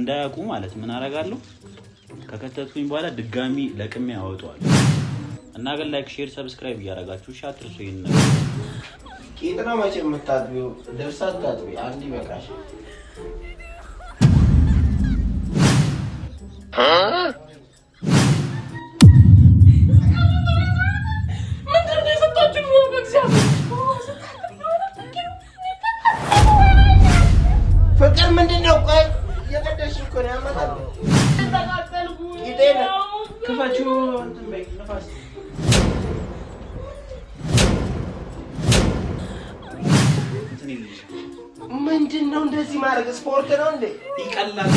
እንዳያውቁ ማለት ምን አደርጋለሁ ከከተትኩኝ በኋላ ድጋሚ ለቅሜ ያወጣዋል እና ግን ላይክ ሼር ሰብስክራይብ እያደረጋችሁ እሺ አትርሱ ይሄን ነገር ቂጥና ማቼ የምታጥቢው ልብሳት ታጥቢ አንዲ በቃሽ ፍቅር ምንድነው ቆይ የቀደሽ እኮ ነው ያመጣው ተቃጠልኩ ቂጤን ክፈቹ እንትን በይ ነፋስ ምንድነው እንደዚህ ማድረግ ስፖርት ነው እንዴ ይቀላል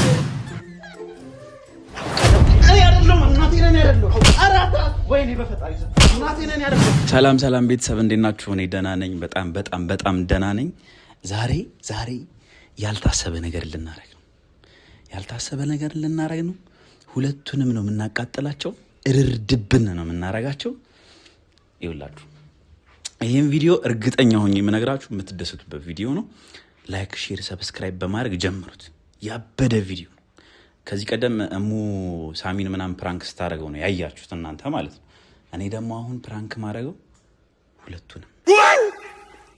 ሰላም ሰላም ቤተሰብ እንዴት ናችሁ? እኔ ደህና ነኝ። በጣም ደህና ነኝ። ዛሬ ያልታሰበ ነገር ልናረግ ነው። ሁለቱንም ነው የምናቃጥላቸው። እርርድብን ነው የምናረጋቸው። ይኸውላችሁ ይሄን ቪዲዮ እርግጠኛ ሆኜ የምነግራችሁ የምትደሰቱበት ቪዲዮ ነው። ላይክ፣ ሼር፣ ሰብስክራይብ በማድረግ ጀምሩት። ያበደ ቪዲዮ ነው። ከዚህ ቀደም እሙ ሳሚን ምናምን ፕራንክ ስታደርገው ነው ያያችሁት እናንተ ማለት ነው። እኔ ደግሞ አሁን ፕራንክ ማድረገው ሁለቱንም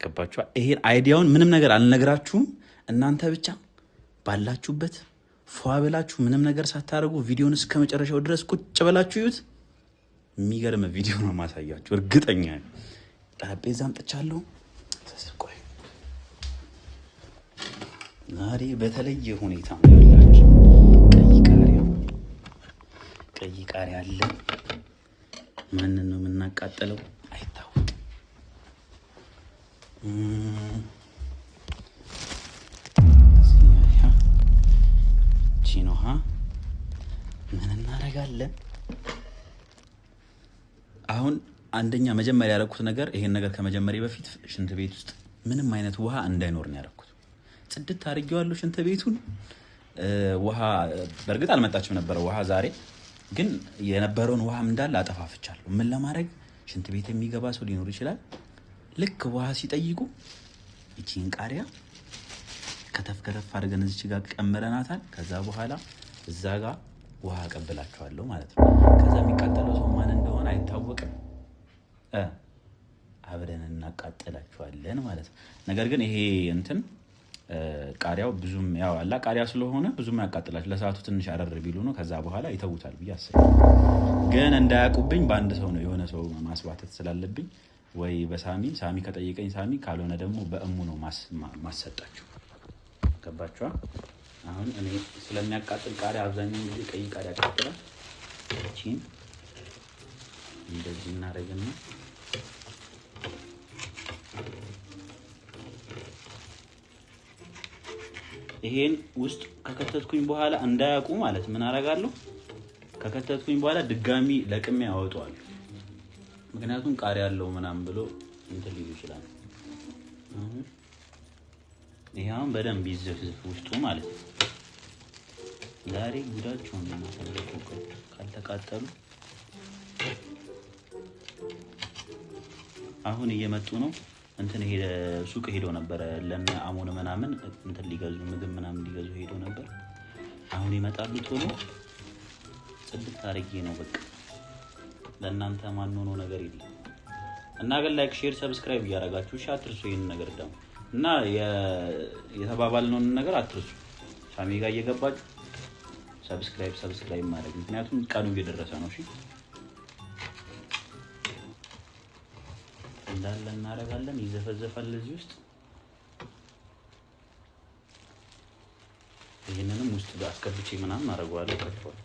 ገባችኋ? ይሄን አይዲያውን ምንም ነገር አልነግራችሁም። እናንተ ብቻ ባላችሁበት ፏ ብላችሁ ምንም ነገር ሳታደርጉ ቪዲዮን እስከ መጨረሻው ድረስ ቁጭ ብላችሁ ይዩት። የሚገርም ቪዲዮ ነው ማሳያችሁ እርግጠኛ ነኝ። ጠረጴዛ አምጥቻለሁ። ቆይ ዛሬ በተለየ ሁኔታ ነው ያላችሁ። ቀይ ቃሪያ አለ። ማንን ነው የምናቃጥለው አይታወቅም። ቺኖሃ ምን እናደርጋለን? አሁን አንደኛ መጀመሪያ ያደረኩት ነገር ይሄን ነገር ከመጀመሪያ በፊት ሽንት ቤት ውስጥ ምንም አይነት ውሃ እንዳይኖር ነው ያደረኩት። ጽድት አድርጌዋለሁ ሽንት ቤቱን። ውሃ በእርግጥ አልመጣችም ነበር ውሃ ዛሬ ግን የነበረውን ውሃም እንዳለ አጠፋፍቻለሁ። ምን ለማድረግ ሽንት ቤት የሚገባ ሰው ሊኖር ይችላል። ልክ ውሃ ሲጠይቁ እቺን ቃሪያ ከተፍ አድርገን እዚች ጋር ቀምረናታል። ከዛ በኋላ እዛ ጋር ውሃ አቀብላቸዋለሁ ማለት ነው። ከዛ የሚቃጠለው ሰው ማን እንደሆነ አይታወቅም። አብረን እናቃጥላቸዋለን ማለት ነው። ነገር ግን ይሄ እንትን ቃሪያው ብዙም ያው አላ ቃሪያ ስለሆነ ብዙም ያቃጥላችሁ ለሰዓቱ ትንሽ አረር ቢሉ ነው። ከዛ በኋላ ይተውታል ብዬ አስባለሁ። ግን እንዳያቁብኝ በአንድ ሰው ነው የሆነ ሰው ማስባተት ስላለብኝ ወይ ሳሚ ከጠየቀኝ ሳሚ ካልሆነ ደግሞ በእሙ ነው ማሰጣችሁ። ገባችኋ? አሁን እኔ ስለሚያቃጥል ቃሪያ አብዛኛውን ጊዜ ቀይ ቃሪያ ያቃጥላል። እቺን እንደዚህ እናደርግና ይሄን ውስጥ ከከተትኩኝ በኋላ እንዳያውቁ ማለት ምን አደርጋለሁ ከከተትኩኝ በኋላ ድጋሚ ለቅሜ ያወጣዋል። ምክንያቱም ቃሪያ ያለው ምናምን ብሎ እንትን ሊሉ ይችላል። ይሄውን በደንብ ይዘፍዝፍ ውስጡ ማለት ነው። ዛሬ ጉዳቸው ነው ተለቀቀው ካልተቃጠሉ አሁን እየመጡ ነው። እንትን ሄደ ሱቅ ሄዶ ነበር ለና አሞነ ምናምን እንትን ሊገዙ ምግብ ምናምን ሊገዙ ሄዶ ነበር። አሁን ይመጣሉ ቶሎ ጽድት አድርጌ ነው በቃ ለእናንተ ማን ሆኖ ነገር የለም። እና ግን ላይክ ሼር ሰብስክራይብ እያደረጋችሁ እሺ አትርሱ ይሄን ነገር ደግሞ እና የተባባልነውን ነገር አትርሱ። ሳሚ ጋር እየገባችሁ ሰብስክራይብ ማድረግ ምክንያቱም ቀኑ እየደረሰ ነው። እሺ እንዳለ እናደርጋለን። ይዘፈዘፋል እዚህ ውስጥ። ይሄንንም ውስጥ ጋር አስገብቼ ምናምን አደርገዋለሁ ከፈል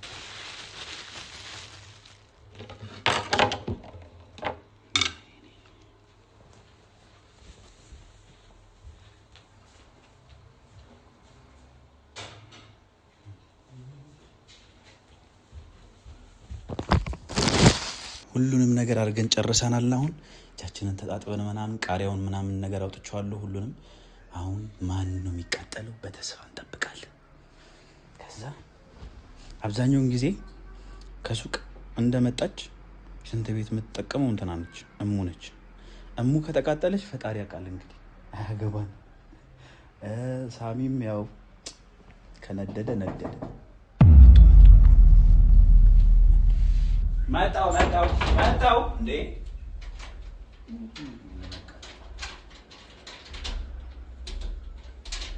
ሁሉንም ነገር አድርገን ጨርሰናል። አሁን እጃችንን ተጣጥበን ምናምን ቃሪያውን ምናምን ነገር አውጥቻለሁ ሁሉንም። አሁን ማን ነው የሚቃጠለው በተስፋ እንጠብቃለን። ከዛ አብዛኛውን ጊዜ ከሱቅ እንደመጣች ሽንት ቤት የምትጠቀመው እንትና ነች፣ እሙ ነች። እሙ ከተቃጠለች ፈጣሪ ያውቃል እንግዲህ አያገባን። ሳሚም ያው ከነደደ ነደደ። መጣው እንዴ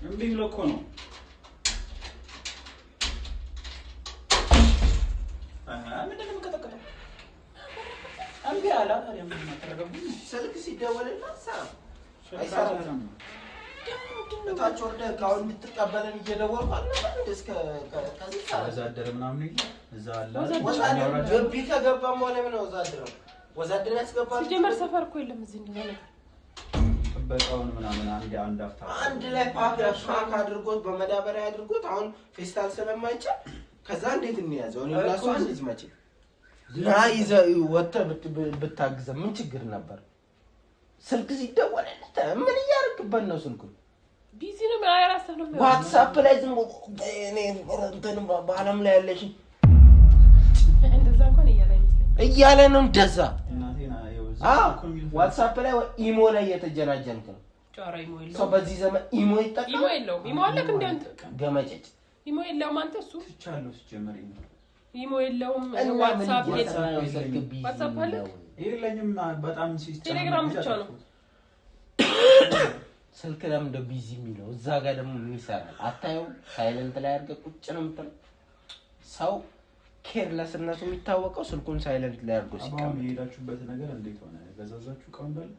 እምቢ ብሎ እኮ ነው። ምንድን ነው የምቀጠቅጠው? እምቢ አለ። ስልክ ሲደወልላት አይሰራም። እታች ወርደህ እቃውን እንድትቀበለን እየደወልኩ አልነበር እስከ ከዚህ ወዛደር ምናምን እዛ አለ። ግቢ ከገባም በኋላ ምን ወዛደር ወዛደር ያስገባል። ሲጀመር ሰፈር እኮ የለም እዚህ እንደሆነ ጥበቃውን ምናምን አንድ ላይ ፓክ አድርጎት በመዳበሪያ አድርጎት አሁን ፌስታል ስለማይቻል ከዛ እንዴት እንያዘው? እኔ ራሱ አንድ መቼ ና ይዘህ ወጥተህ ብታግዘህ ምን ችግር ነበር? ስልክ ሲደወልለት ምን እያደረግበት ነው? ስልኩ ቢዚ ነው። ምን አያራሰህ ነው? ዋትስአፕ ላይ ዝም ብሎ እኔ እንትን በዓለም ላይ ያለሽ እንደዛ እንኳን እያለ ነው እንደዛ። ዋትስአፕ ላይ ኢሞ ላይ እየተጀናጀንክ ነው። ጫራ ኢሞ የለውም ሰው በዚህ ዘመን ኢሞ ይጠቀም። ኢሞ የለውም። ኢሞ አለክ እንደ አንተ ገመጨጭ ኢሞ የለውም። አንተ እሱ ትቻለሁ ሲጀመር ኢሞ የለውም። ዋትስአፕ ዋትስአፕ አለ የለኝም። በጣም ሲስተም ቴሌግራም ብቻ ነው። ስልክ ለምን እንደው ቢዚ የሚለው እዛ ጋር ደግሞ ምን ይሰራል? አታየው? ሳይለንት ላይ አድርገህ ቁጭ ነው የምትለው። ሰው ኬርለስነቱ የሚታወቀው ስልኩን ሳይለንት ላይ አድርጎ ሲቀመጥ። አሁን የሄዳችሁበት ነገር እንዴት ሆነ? ገዛዛችሁ? ቀን በል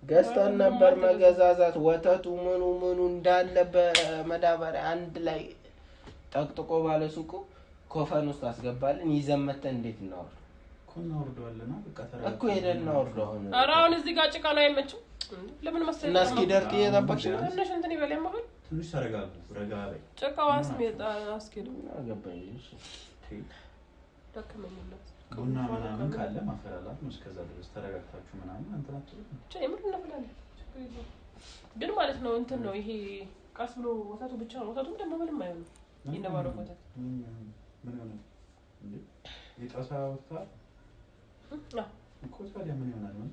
ገዝተን ነበር መገዛዛት። ወተቱ ምኑ እንዳለ በመዳበሪያ አንድ ላይ ጠቅጥቆ ባለ ሱቁ ኮፈን ውስጥ አስገባልን። ይዘን መተን እንዴት እናወርድ እናወርደዋለን። በቃ ተረጋጋ እኮ ሄደን እናወርደው። ኧረ አሁን እዚህ ጋር ጭቃ ነው አይመችም። ለምን መሰለኝ እና እስኪደርቅ እየጠበቅሽ ነው። ትንሽ እንትን ይበል ያማል። ትንሽ ተረጋጉ። ረጋ በይ። ጭቃው አስሜጣ አስኬዱ አገባኝ። እሺ ደከመኝ ነው። ቡና ምናምን ካለ ማፈላላት ነው። እስከዛ ድረስ ተረጋግታችሁ ምናምን እንትን አትሉም። ብቻ የምር እናፈላለን። ግን ማለት ነው እንትን ነው ይሄ ቀስ ብሎ ወተቱ ብቻ ነው። ወተቱም ደግሞ ምንም አይሆንም። ይነባረው ወተት ምን ሆነ እንዴ? የጣሳ ወተት ነው እኮ ታዲያ ምን ይሆናል? ምን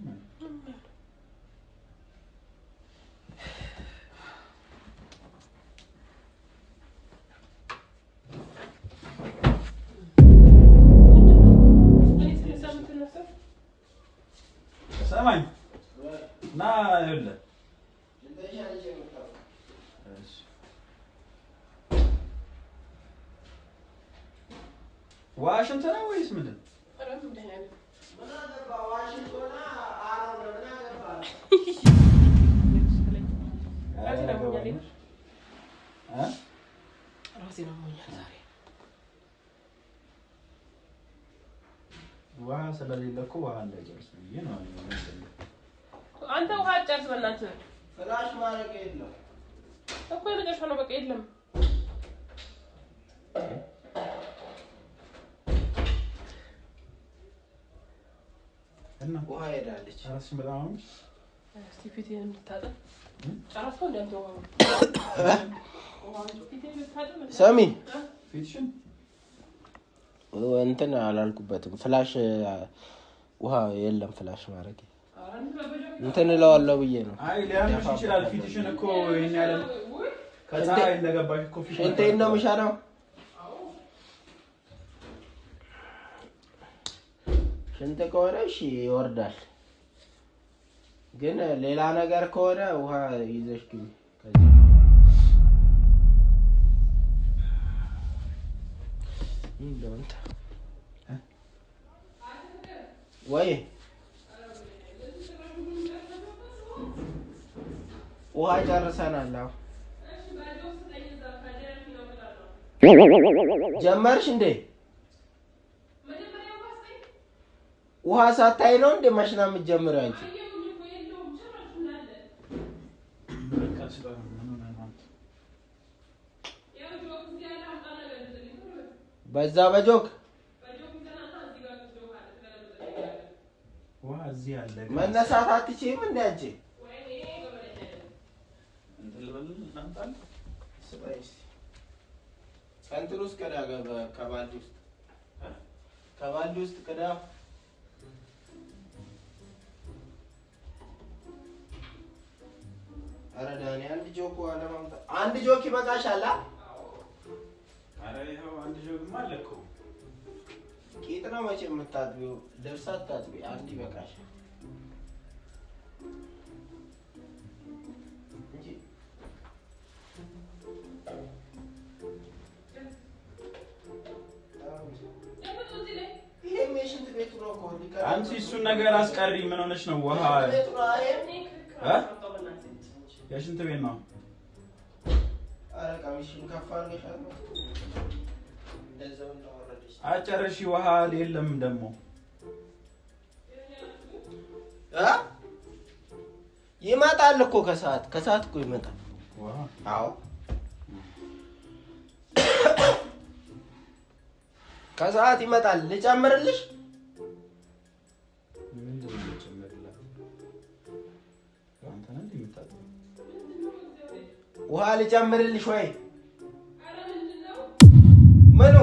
ሰማኝ ና ይኸውልህ ዋሽንግተን ነው ወይስ ምንድን? ውሃ ስለሌለ እኮ ውሃ እንዳይጨርስ ብዬ ነው። አንተ ውሃ ጨርስ በእናትህ። ፍላሽ ማድረግ የለም እኮ የመጨረሻ ነው። በቃ የለም እና ውሃ ሄዳለች። ራስሽን በጣም አሁንሽ እስቲ ፊትህን እንድታጠብ ጨረስከው? እንዳንተ ሰሚ ፊትሽን እንትን አላልኩበትም። ፍላሽ ውሃ የለም። ፍላሽ ማድረግ እንትን እለዋለሁ ብዬ ነው። አይ ሊያምሽ ይችላል። ፊትሽን እኮ ይሄን ያለ ከዛ እንደገባሽ እኮ ፊትሽን እንትን ነው የምሻለው። ሽንት ከሆነ እሺ ይወርዳል። ግን ሌላ ነገር ከሆነ ውሃ ይዘሽ ግቢ። እንደውንታ ወይ ውሃ ጨርሰናል። ጀመርሽ እንዴ? ውሃ ሳታይ ነው እንደ ማሽና የምትጀምሪው አንቺ? በዛ በጆክ ውሃ እዚህ አለ። መነሳት አትችይም እንዴ አንቺ? እንትን ውስጥ ቅዳ፣ ከባልዲ ውስጥ ቅዳ። ኧረ ዳኒ አንድ ጆክ ውሃ ለማምጣት አንድ ጆክ ይበቃሻል። ኧረ ይኸው አንድ ጆግማ አለ እኮ ቂጥ ነው መቼ የምታጥቢው? ልብስ አታጥቢ። አንድ ይበቃሽ እንጂ ይሄም የሽንት ቤቱ ነው እኮ። አንቺ እሱን ነገር አስቀሪ። ምን ሆነሽ ነው? ውሃ የሽንት ቤት ነው። ኧረ ቀሚስሽን ከፍ አድርገሻል። እንደዛው እንዳወረደሽ አጨረሽ። ውሃ የለም ደግሞ ይመጣል እኮ ከሰዓት እኮ ይመጣል። አዎ ከሰዓት ይመጣል። ልጨምርልሽ? ውሃ ልጨምርልሽ ወይ? ምኑ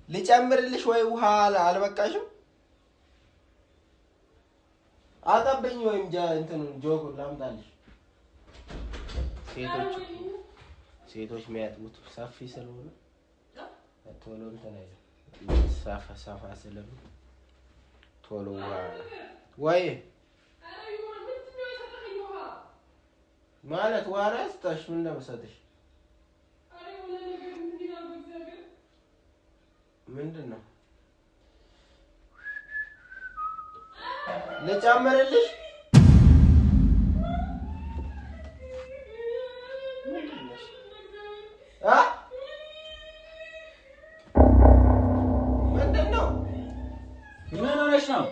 ልጨምርልሽ ወይ? ውሃ አልበቃሽም? አጠብኝ ወይም እንትኑን ጆጉን ላምጣልሽ። ሴቶች የሚያጥቡት ሰፊ ስለሆነ ቶሎ እንትን አይደለም። ሰፋ ስለሆነ ቶሎ ውሃ ወይ ማለት ውሃ ስታሽ ምን እንደመሰለሽ ምንድን ነው ልጨምርልሽ? ምንድን ነው? ምን ሆነሽ ነው?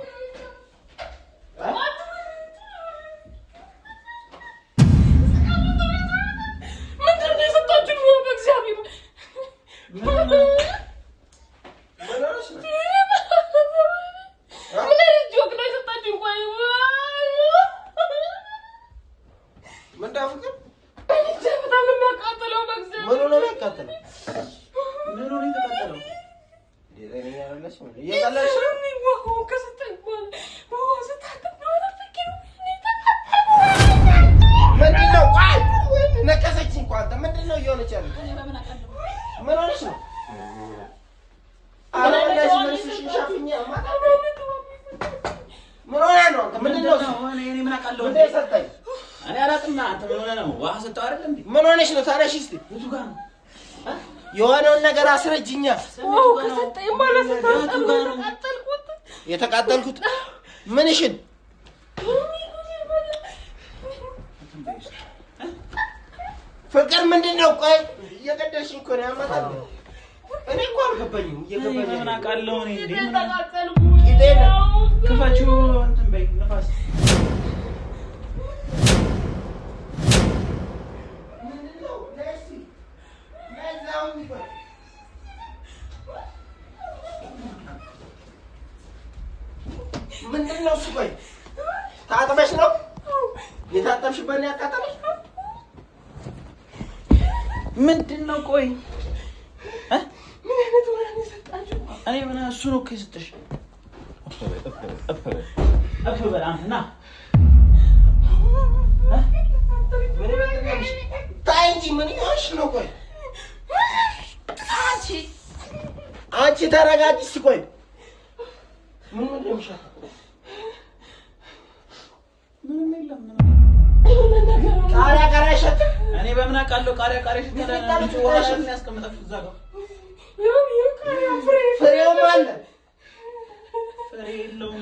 ምን ሆነሽ ነው? ታነሽ እስቲ የሆነውን ነገር አስረጅኛ። የተቃጠልኩት ምንሽን? ፍቅር ምንድን ነው? ቆይ እየገደልሽኝ እኮ ነው። ያመጣል። እኔ እኮ አልገባኝም። እየገባኝ ምን አውቃለሁ እኔ እንዴ? ክፈችው እንትን በይ ነፋስ ምንድን ነው እሱ? ቆይ ታጥበሽ ነው? የታጠብሽበት ነው ያቃጠለሽ? ምንድን ነው? ቆይ ምን አይነት ወራ ነው የሰጣችሁ? እኔ ምን እሱ ነው እኮ የሰጠሽ። በል አንተ ና ታይ እንጂ ምን ይሆንሽ ነው? ቆይ አንቺ ተረጋጊ እስኪ። ቆይ ምን እንደምሻታ ምንም የለም። ቃሪያ አይሸትም? እኔ በምን አውቃለሁ? ቃሪያ ይሸታል። ውሃሽን ያስቀምጣችሁ እዛ ጋር ፍሬውም አለ። ፍሬ የለውም።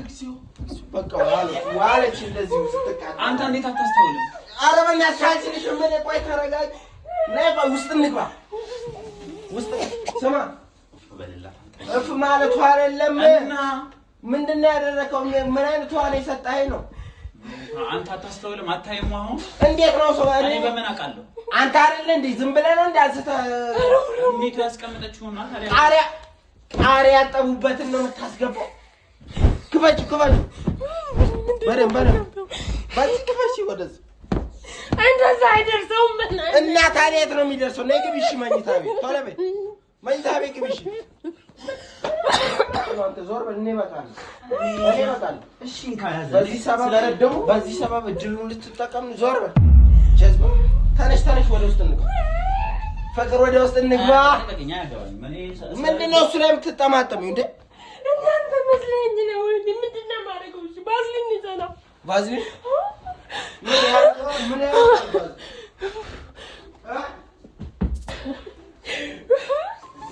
እግዚኦ በቃ ዋለች እንደዚህ ስትቃጠል። አንተ እንዴት አታስተውልም? ኧረ በእናትሽ አልችልሽ። ምን ቆይ ተረጋጊ። ነይ ቆይ ውስጥ እንግባ። ውስጥ ስማ እፍ ማለቱ አይደለም። ምንድን ነው ያደረከው? ምን አይነት ውሃ ነው የሰጠኸኝ ነው? አንተ አታስተውልም? አታይም? አሁን እንዴት ነው ሰው? እኔ በምን አውቃለሁ? አንተ አይደለ እንዴ ዝም ብለህ ነው እንዴ አንስተህ እንዴት ያስቀምጠችውና ቃሪያ ያጠቡበትን ነው የምታስገባው? ክፈች በደንብ በዚህ ክፈች። ወደዚህ እንደዛ አይደርሰውም። እና ታዲያ የት ነው የሚደርሰው? ነይ ግቢ እሺ። መኝታ ቤት ቶሎ በይ። መኝታ ቤት ግቢ እሺ። አንተ ዞር በል እኔ እመጣለሁ። እሺ እንካያዘ በዚህ ሰበብ እድሉን ልትጠቀም ዞር በል ጀዝባ ተነሽ ወደ ውስጥ እንግባ ፍቅር ወደ ውስጥ እንግባ ምንድን ነው እሱ ላይ የምትጠማጠሚው እንዴ እናንተ መስለኝ ነው ምንድን ነው የማደርገው ባዝሊን ይዘና ባዝሊን ምን ያደርጋል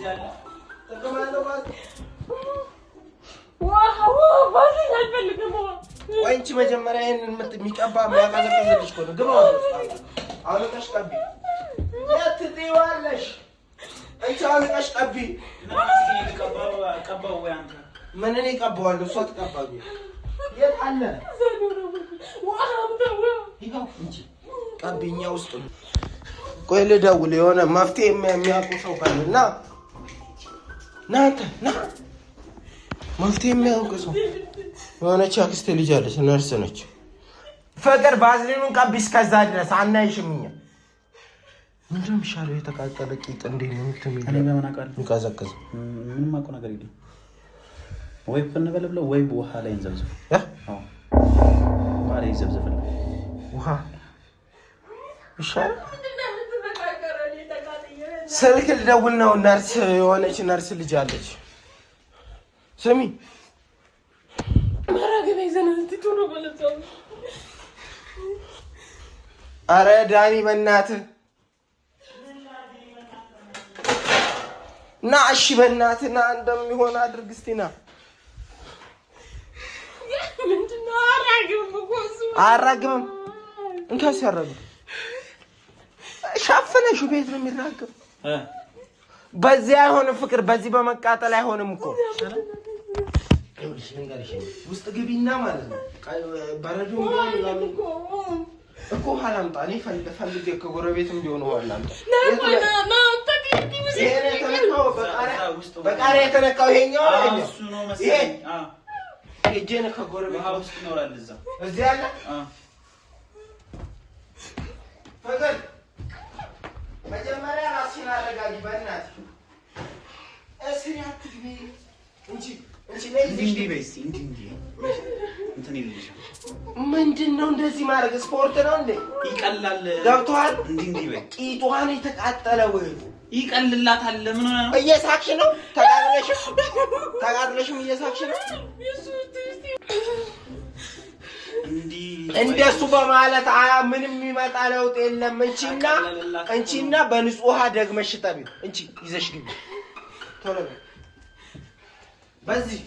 ያላ ተቀማለው ዋው ባዝሊን አልፈልግም ወይ እንቺ መጀመሪያ ይሄንን የሚቀባ የሚያቀዘቅዝልሽ እኮ ነው ግባ አውልቀሽ ቀቢ ያትጤዋለሽ እንቺ አውልቀሽ ቀቢ ቀባው ወይ አንተ ምን እኔ ቀባዋለሁ እሷ ትቀባኝ የት አለ ይጋው እንጂ ቀቢኛ ውስጥ ቆይ ልደውል የሆነ መፍትሄ የሚያውቁ ሰው ካለና ናንተ ና መፍትሄ የሚያውቁ ሰው የሆነች አክስቴ ልጅ አለች ነርስ ነች ፍቅር ባዝሊኑን ቀቢ እስከዛ ድረስ አናይሽም እኛ ምንድን ነው የሚሻለው የተቃጠለ ቂጥ እንዴት ነው የምትሚለው እኔ በምን አውቃለሁ እንቀዘቅዝ ምንም አውቀው ነገር የለም ወይ ፈንበለብለው ወይ ውሃ ላይ እንዘብዘብ አዎ ውሃ ላይ እንዘብዘብ ውሃ ይሻላል ስልክ ልደውል ነው ነርስ የሆነች ነርስ ልጅ አለች ስሚ ማራገበ ይዘናልት ነው በለታው አረ ዳኒ በእናትህ ና እሺ በእናትህ ና እንደሚሆን አድርግ እስቲ ና ምንድነው አራግም እንካስ ያረጋግ ሻፈነሽ ቤት ነው የሚራገብ በዚህ አይሆንም ፍቅር በዚህ በመቃጠል አይሆንም እኮ ይኸውልሽ ልንገርሽ ውስጥ ግቢና ማለት ነው በረዶ እኮ ሀላምጣ እኔ ፈልጌ ከጎረቤትም ቢሆን ሀላምጣ በቃሪያ የተነካው ይሄኛው እሱ ነው መሰለኝ እጄን ከጎረቤት ውስጥ ይኖራል እዛ እዚህ አለ ፍቅር መጀመሪያ ራስሽን አረጋጊ በእናትሽ እስኪ አትግቢ እንጂ እንዴ በይስ እንዴ እንትን ይልልሽ ምንድን ነው እንደዚህ ማድረግ ስፖርት ነው እንዴ ይቀላል ገብቷል እንዴ በይ ቂጧን የተቃጠለው ይቀልላታል ምን ሆነ ነው እየሳክሽ ነው ተቃጥለሽም እየሳክሽ ነው እንደሱ በማለት ምንም የሚመጣ ለውጥ የለም እንቺና በንጹህ ውሃ ደግመሽ ጠቢው እንቺ ይዘሽ ግቢ ቶሎ በዚህ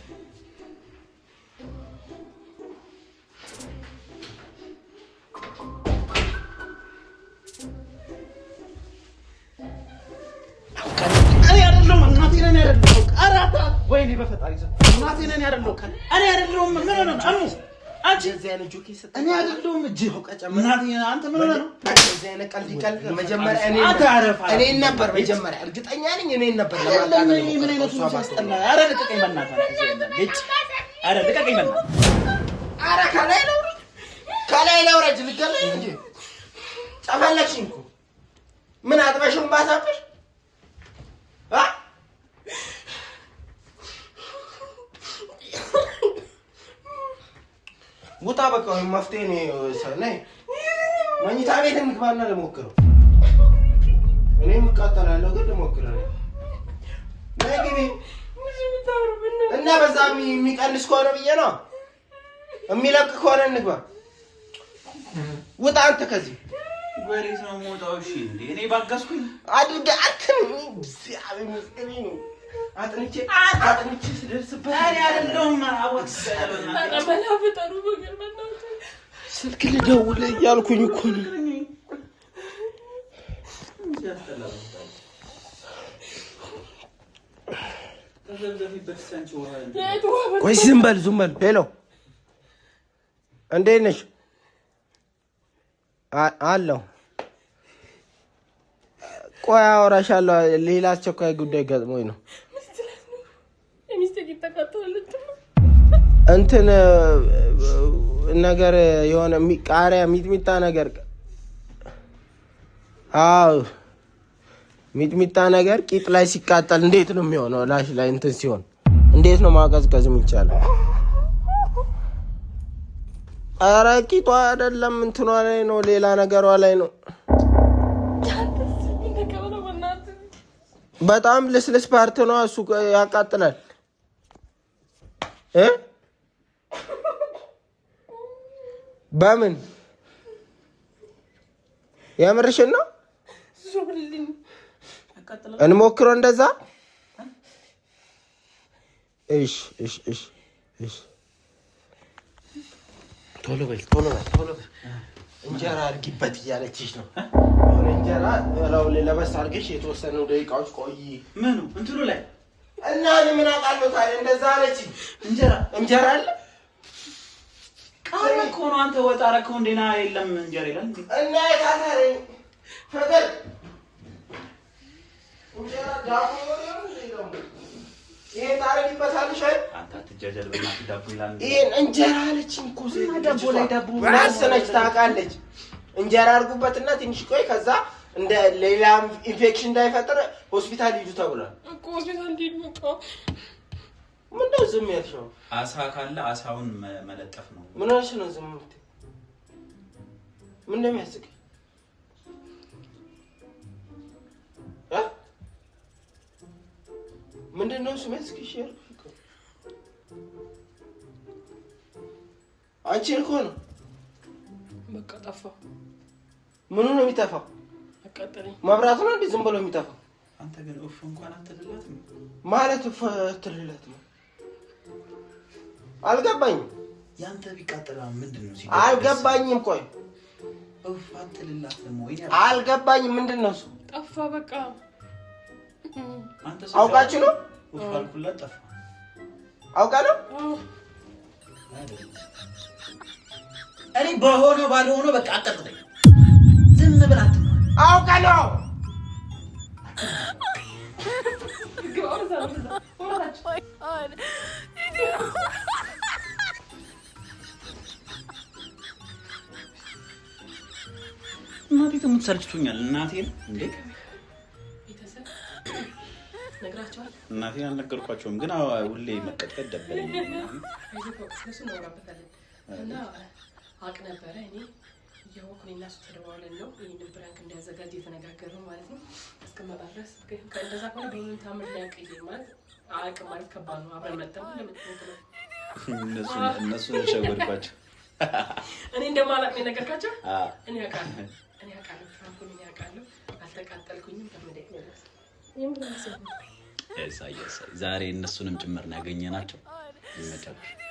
ወይኔ በፈጣሪ ሰው እናቴ ነኝ አይደለም ካለ እኔ አይደለም ምን ሆነ ነው አሙ አንቺ እዚህ አይነት ጆኬ ሰጠ እኔ አይደለም እጅ ሆቀጨም እናቴ አንተ ምን ሆነ ነው እዚህ አይነት ቀልድ መጀመሪያ እኔ ነበር መጀመሪያ እርግጠኛ ነኝ እኔ ነበር ለማጣጣም ምን አይነቱ ያስጠላ አረ ልቀቀኝ በእናትህ ልጅ አረ ልቀቀኝ በእናትህ አረ ከላይ ለውረጅ ልገለኝ እንጂ ጨፈለክሽኝ እኮ ምን አጥበሽም ባሳፍሽ ውጣ በቃ ወይ መፍትሄ ነው ሰነይ መኝታ ቤት እንግባና ልሞክረው እኔም እቃጠላለሁ ግን ልሞክረው ነግቢ እና በዛ የሚቀንስ ከሆነ ብዬ ነው የሚለቅ ከሆነ እንግባ ውጣ አንተ ከዚህ ወሬት ነው ሞታው እሺ እንዴ እኔ ባጋስኩኝ አድርገ አትም እግዚአብሔር ይመስገን ነው አጥንቼ ስደርስበት አይ አይደለም አወቅስ አረበና ፈጠሩ በገር መጣው ስልክ ልደውል እያልኩኝ እኮ ነው ቆይ ዝም በል ሄሎ እንዴት ነሽ አለው ቆይ አወራሻለሁ ሌላ አስቸኳይ ጉዳይ ገጥሞኝ ነው እንትን ነገር የሆነ ቃሪያ ሚጥሚጣ ነገር አዎ ሚጥሚጣ ነገር ቂጥ ላይ ሲቃጠል እንዴት ነው የሚሆነው? ላሽ ላይ እንትን ሲሆን እንዴት ነው ማቀዝቀዝ የሚቻለው? ኧረ ቂጧ አይደለም እንትኗ ላይ ነው፣ ሌላ ነገሯ ላይ ነው። በጣም ልስልስ ፓርት ነው እሱ ያቃጥላል። በምን የምርሽን ነው? እንሞክረው እንደዛ። እሺ ቶሎ በል እንጀራ አድርጊበት እያለችሽ ነው። አሁን እንጀራ ላው ለበስ አድርገሽ የተወሰኑ ደቂቃዎች ቆይ። ምኑ እንትኑ ላይ እና ምን አውቃለሁ ታዲያ እንደዛ አለችኝ። እንጀራ አለ ቃል እኮ ነው። አንተ ወጣ አደረከው እንዴና የለም እንጀራ ይላል እና የታታረኝ ፈገግ እንጀራ ዳቦ ነው ይሄ ታረጊበታለሽ አይደል? አንተ አትጃጃል በእናትህ ዳቦ ይላል። ይሄን እንጀራ አለችኝ እኮ ዳቦ ላይ ዳቦ ናስነች ታውቃለች። እንጀራ አድርጉበትና ትንሽ ቆይ፣ ከዛ እንደ ሌላ ኢንፌክሽን እንዳይፈጠር ሆስፒታል ሂዱ ተብሏል እኮ። ሆስፒታል ሂዱ እኮ ምንድነው ዝም ያልሽው? አሳ ካለ አሳውን መለጠፍ ነው። ምን ሆነሽ ነው ዝም የምትይው? ምን እንደሚያስቅ ምንድነው እሱ የሚያስቅሽ? ያልኩሽ እኮ አንቺ እኮ ነው። በቃ ጠፋ። ምኑ ነው የሚጠፋው? አቃጠለኝ። መብራቱ ነው እንዴ ዝም ብሎ የሚጠፋው? አንተ ግን ኦፍ እንኳን አትልላትም ማለት አትልላትም? አልገባኝም። ያንተ ቢቃጠላ ምንድነው ሲል አልገባኝም። ቆይ ኦፍ አትልላትም ወይ? አልገባኝም። ምንድነው እሱ? ጠፋ በቃ። አንተ አውቃችሁ ነው? ኦፍ አልኩላት ጠፋ። አውቃ ነው? እኔ በሆነው ባልሆነው በቃ አቀጥለኝ። ዝም ብላት አውቃ ነው። እናቴ ትሙት ሰልችቶኛል። እናቴን እንዴ ቤተሰብ ነግራቸዋል። እናቴን አልነገርኳቸውም፣ ግን ሁሌ መቀጥቀጥ ደበለኝ። ስለሱ እናወራበታለን እና አቅ ነበረ እኔ እያወኩኝ እና እሱ ተደዋውለን ነው ይህንን ፕራንክ እንዲያዘጋጅ የተነጋገርነው ማለት ነው። እስከመጣ ድረስ ከእንደዛ ከሆነ በምን ታምር ሊያውቅኝ ማለት አቅም ማለት ከባድ ነው። አብረን መጠን ለምትሞክረው እነሱን ሸወድኳቸው። እኔ እንደማላቅ ነገርካቸው። እኔ አውቃለሁ ፍራንኩን እኔ አውቃለሁ። አልተቃጠልኩኝም። ተመደቅ ነው ዛሬ እነሱንም ጭምር ነው ያገኘናቸው። ይመቻችሁ።